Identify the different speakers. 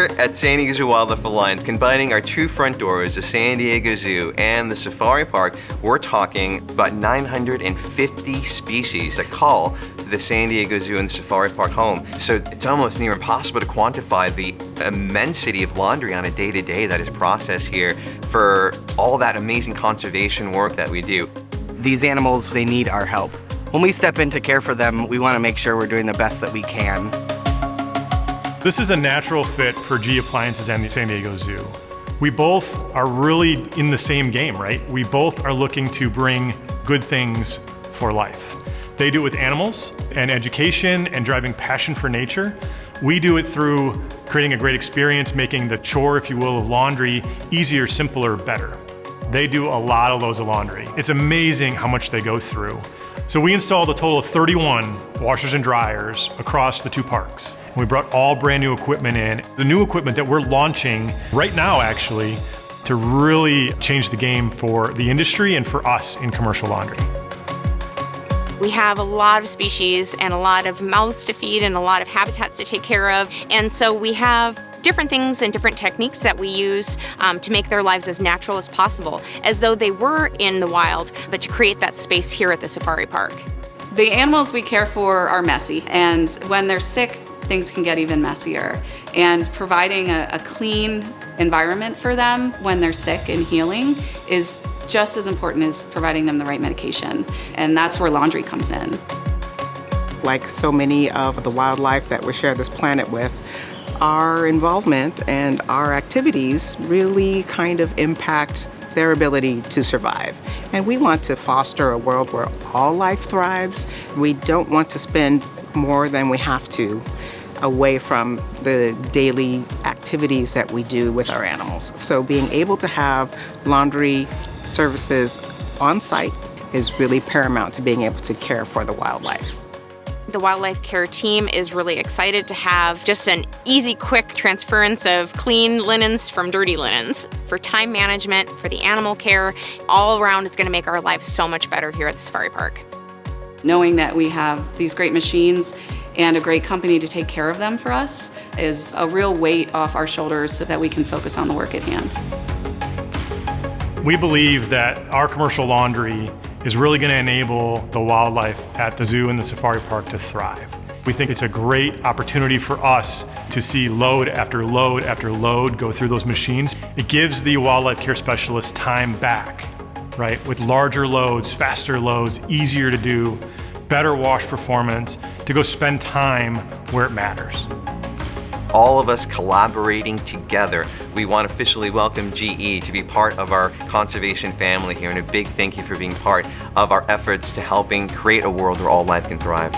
Speaker 1: Here at San Diego Zoo Wildlife Alliance, combining our two front doors, the San Diego Zoo and the Safari Park, we're talking about 950 species that call the San Diego Zoo and the Safari Park home. So it's almost near impossible to quantify the immensity of laundry on a day-to-day that is processed here for all that amazing conservation work that we do.
Speaker 2: These animals, they need our help. When we step in to care for them, we want to make sure we're doing the best that we can.
Speaker 3: This is a natural fit for G Appliances and the San Diego Zoo. We both are really in the same game, right? We both are looking to bring good things for life. They do it with animals and education and driving passion for nature. We do it through creating a great experience, making the chore, if you will, of laundry easier, simpler, better. They do a lot of loads of laundry. It's amazing how much they go through. So we installed a total of 31 washers and dryers across the two parks. We brought all brand new equipment in. The new equipment that we're launching right now, actually, to really change the game for the industry and for us in commercial laundry.
Speaker 4: We have a lot of species and a lot of mouths to feed and a lot of habitats to take care of. And so we have different things and different techniques that we use to make their lives as natural as possible, as though they were in the wild, but to create that space here at the Safari Park.
Speaker 5: The animals we care for are messy, and when they're sick, things can get even messier. And providing a clean environment for them when they're sick and healing is just as important as providing them the right medication. And that's where laundry comes in.
Speaker 6: Like so many of the wildlife that we share this planet with, our involvement and our activities really kind of impact their ability to survive. And we want to foster a world where all life thrives. We don't want to spend more than we have to away from the daily activities that we do with our animals. So being able to have laundry services on site is really paramount to being able to care for the wildlife.
Speaker 4: The wildlife care team is really excited to have just an easy, quick transference of clean linens from dirty linens. For time management, for the animal care, all around it's going to make our lives so much better here at the Safari Park.
Speaker 5: Knowing that we have these great machines and a great company to take care of them for us is a real weight off our shoulders so that we can focus on the work at hand.
Speaker 3: We believe that our commercial laundry is really going to enable the wildlife at the zoo and the safari park to thrive. We think it's a great opportunity for us to see load after load after load go through those machines. It gives the wildlife care specialists time back, right? With larger loads, faster loads, easier to do, better wash performance, to go spend time where it matters.
Speaker 1: All of us collaborating together. We want to officially welcome GE to be part of our conservation family here, and a big thank you for being part of our efforts to helping create a world where all life can thrive.